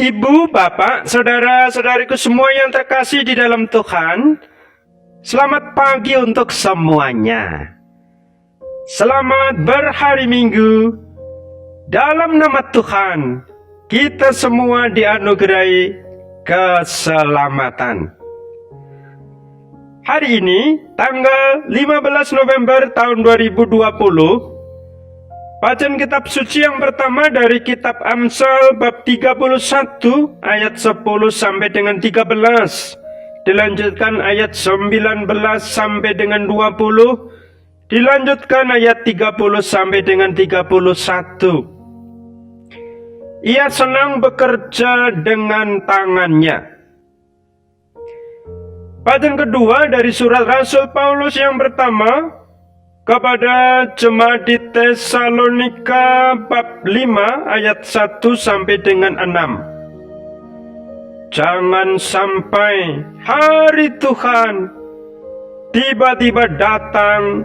Ibu, Bapak, saudara-saudariku semua yang terkasih di dalam Tuhan, selamat pagi untuk semuanya. Selamat berhari Minggu. Dalam nama Tuhan, kita semua dianugerahi keselamatan. Hari ini, tanggal 15 November tahun 2020, bacaan kitab suci yang pertama dari kitab Amsal bab 31 ayat 10 sampai dengan 13. Dilanjutkan ayat 19 sampai dengan 20. Dilanjutkan ayat 30 sampai dengan 31. Ia senang bekerja dengan tangannya. Bacaan kedua dari surat Rasul Paulus yang pertama kepada jemaat di Tesalonika bab 5 ayat 1 sampai dengan 6. Jangan sampai hari Tuhan tiba-tiba datang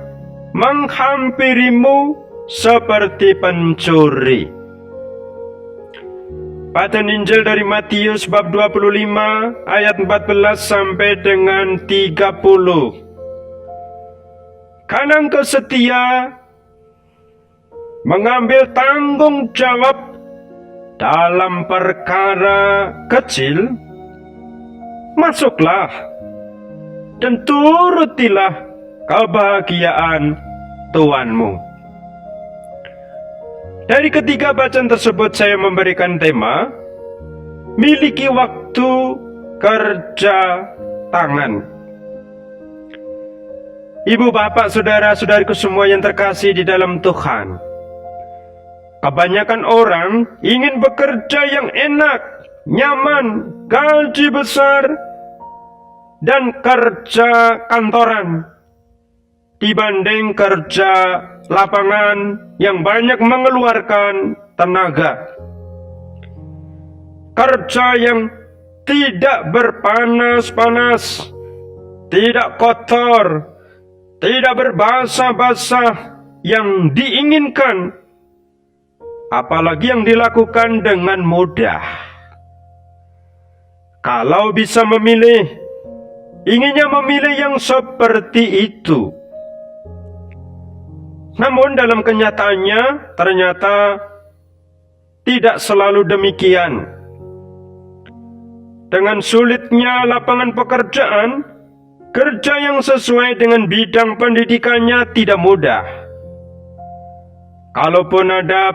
menghampirimu seperti pencuri. Bacaan Injil dari Matius bab 25 ayat 14 sampai dengan 30. Karena engkau setia mengambil tanggung jawab dalam perkara kecil, masuklah dan turutilah kebahagiaan Tuhanmu. Dari ketiga bacaan tersebut saya memberikan tema, miliki waktu kerja tangan. Ibu, bapak, saudara-saudariku semua yang terkasih di dalam Tuhan, kebanyakan orang ingin bekerja yang enak, nyaman, gaji besar, dan kerja kantoran dibanding kerja lapangan yang banyak mengeluarkan tenaga. Kerja yang tidak berpanas-panas, tidak kotor, tidak berbasah-basah yang diinginkan, apalagi yang dilakukan dengan mudah. Kalau bisa memilih, inginnya memilih yang seperti itu. Namun dalam kenyataannya ternyata tidak selalu demikian. Dengan sulitnya lapangan pekerjaan, kerja yang sesuai dengan bidang pendidikannya tidak mudah. Kalaupun ada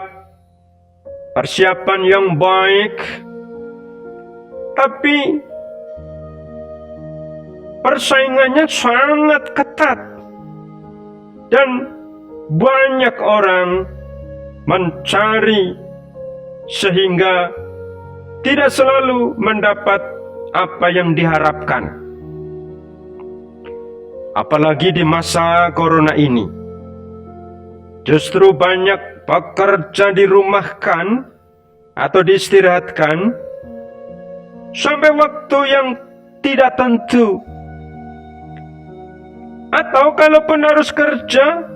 persiapan yang baik, tapi persaingannya sangat ketat dan banyak orang mencari sehingga tidak selalu mendapat apa yang diharapkan. Apalagi di masa corona ini, justru banyak pekerja dirumahkan atau diistirahatkan sampai waktu yang tidak tentu. Atau kalaupun harus kerja,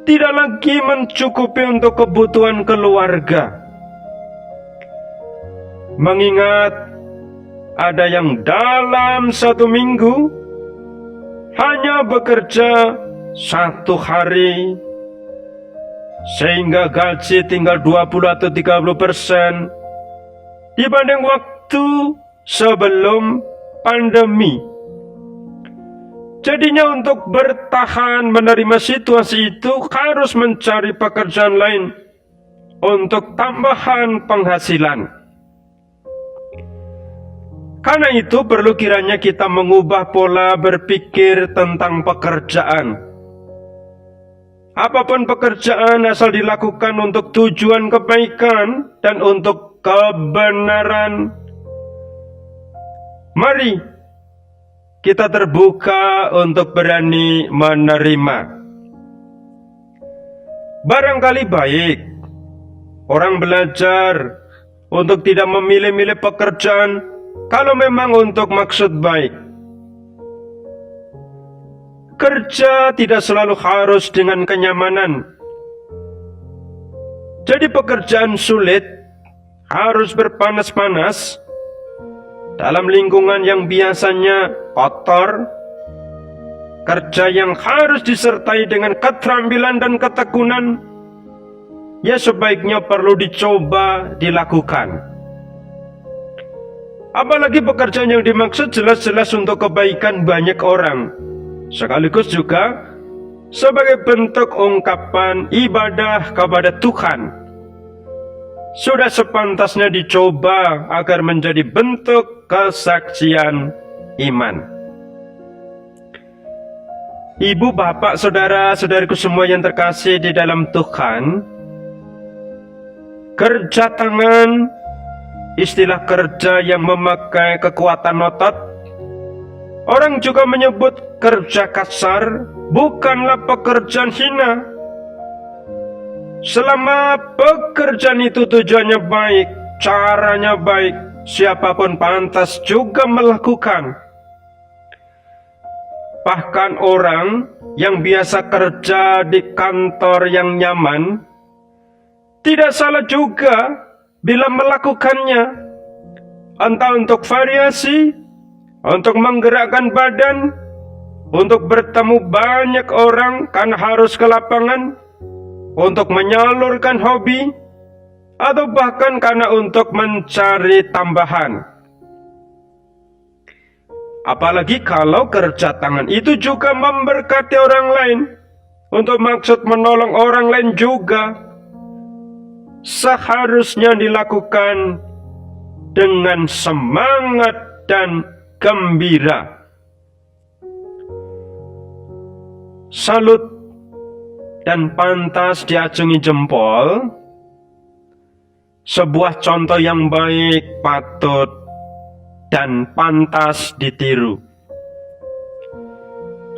tidak lagi mencukupi untuk kebutuhan keluarga. Mengingat ada yang dalam satu minggu hanya bekerja satu hari, sehingga gaji tinggal 20 atau 30% dibanding waktu sebelum pandemi. Jadinya untuk bertahan menerima situasi itu harus mencari pekerjaan lain untuk tambahan penghasilan. Karena itu perlu kiranya kita mengubah pola berpikir tentang pekerjaan. Apapun pekerjaan asal dilakukan untuk tujuan kebaikan dan untuk kebenaran, mari kita terbuka untuk berani menerima. Barangkali baik orang belajar untuk tidak memilih-milih pekerjaan kalau memang untuk maksud baik. Kerja tidak selalu harus dengan kenyamanan. Jadi pekerjaan sulit harus berpanas-panas dalam lingkungan yang biasanya kotor, kerja yang harus disertai dengan keterampilan dan ketekunan, ya sebaiknya perlu dicoba dilakukan. Apalagi pekerjaan yang dimaksud jelas-jelas untuk kebaikan banyak orang, sekaligus juga sebagai bentuk ungkapan ibadah kepada Tuhan. Sudah sepantasnya dicoba agar menjadi bentuk kesaksian iman. Ibu, bapak, saudara-saudariku semua yang terkasih di dalam Tuhan, kerja tangan, istilah kerja yang memakai kekuatan otot, orang juga menyebut kerja kasar, bukanlah pekerjaan hina. Selama pekerjaan itu tujuannya baik, caranya baik, siapapun pantas juga melakukan. Bahkan orang yang biasa kerja di kantor yang nyaman, tidak salah juga bila melakukannya, entah untuk variasi, untuk menggerakkan badan, untuk bertemu banyak orang karena harus ke lapangan, untuk menyalurkan hobi, atau bahkan karena untuk mencari tambahan. Apalagi kalau kerja tangan itu juga memberkati orang lain, untuk maksud menolong orang lain juga, seharusnya dilakukan dengan semangat dan gembira. Salut dan pantas diacungi jempol, sebuah contoh yang baik patut dan pantas ditiru.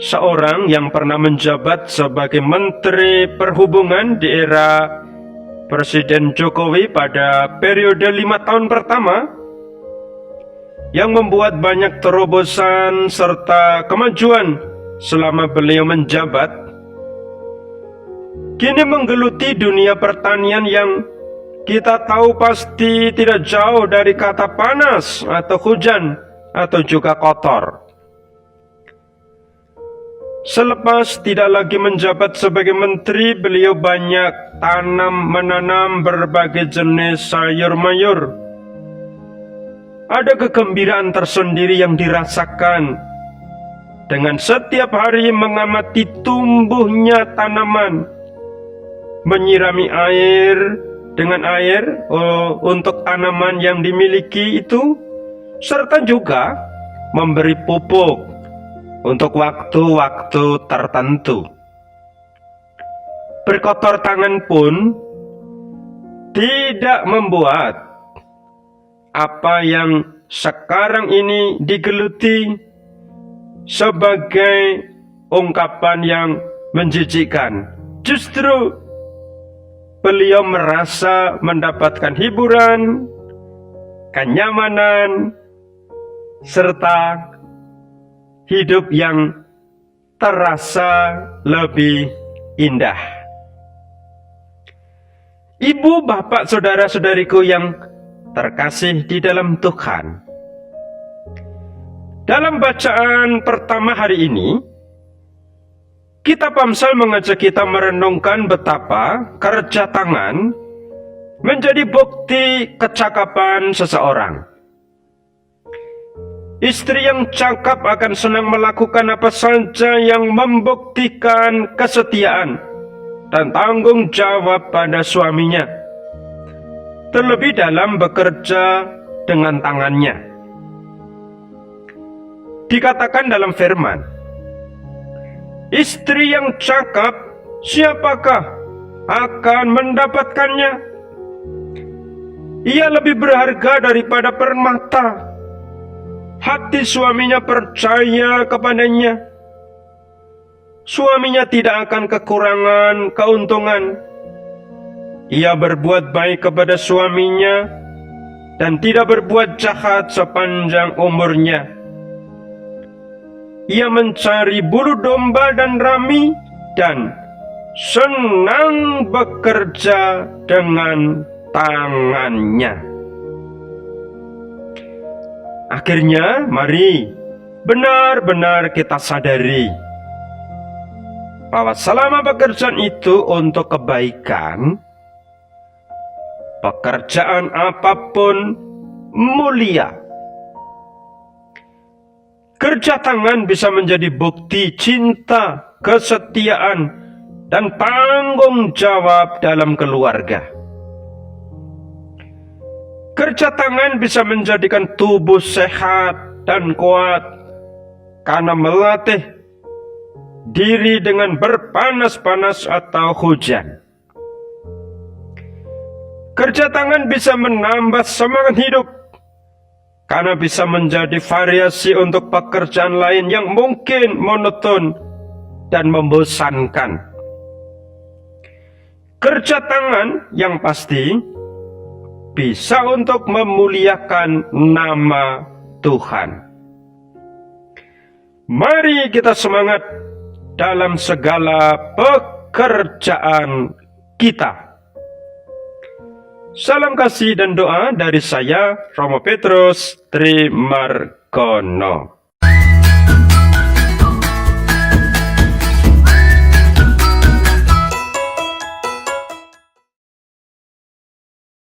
Seorang yang pernah menjabat sebagai Menteri Perhubungan di era Presiden Jokowi pada periode 5 tahun pertama, yang membuat banyak terobosan serta kemajuan selama beliau menjabat, kini menggeluti dunia pertanian yang kita tahu pasti tidak jauh dari kata panas atau hujan atau juga kotor. Selepas tidak lagi menjabat sebagai menteri, beliau banyak menanam berbagai jenis sayur mayur. Ada kegembiraan tersendiri yang dirasakan dengan setiap hari mengamati tumbuhnya tanaman, menyirami air dengan air untuk tanaman yang dimiliki itu, serta juga memberi pupuk untuk waktu-waktu tertentu. Berkotor tangan pun tidak membuat apa yang sekarang ini digeluti sebagai ungkapan yang menjijikkan. Justru beliau merasa mendapatkan hiburan, kenyamanan, serta hidup yang terasa lebih indah. Ibu, bapak, saudara-saudariku yang terkasih di dalam Tuhan, dalam bacaan pertama hari ini, Kitab Amsal mengajak kita merenungkan betapa kerja tangan menjadi bukti kecakapan seseorang. Istri yang cakap akan senang melakukan apa saja yang membuktikan kesetiaan dan tanggung jawab pada suaminya, terlebih dalam bekerja dengan tangannya. Dikatakan dalam firman, istri yang cakap, siapakah akan mendapatkannya? Ia lebih berharga daripada permata. Hati suaminya percaya kepadanya. Suaminya tidak akan kekurangan keuntungan. Ia berbuat baik kepada suaminya dan tidak berbuat jahat sepanjang umurnya. Ia mencari bulu domba dan rami dan senang bekerja dengan tangannya. Akhirnya, mari benar-benar kita sadari bahwa selama pekerjaan itu untuk kebaikan, pekerjaan apapun mulia. Kerja tangan bisa menjadi bukti cinta, kesetiaan, dan tanggung jawab dalam keluarga. Kerja tangan bisa menjadikan tubuh sehat dan kuat karena melatih diri dengan berpanas-panas atau hujan. Kerja tangan bisa menambah semangat hidup karena bisa menjadi variasi untuk pekerjaan lain yang mungkin monoton dan membosankan. Kerja tangan yang pasti bisa untuk memuliakan nama Tuhan. Mari kita semangat dalam segala pekerjaan kita. Salam kasih dan doa dari saya, Romo Petrus Trimargono.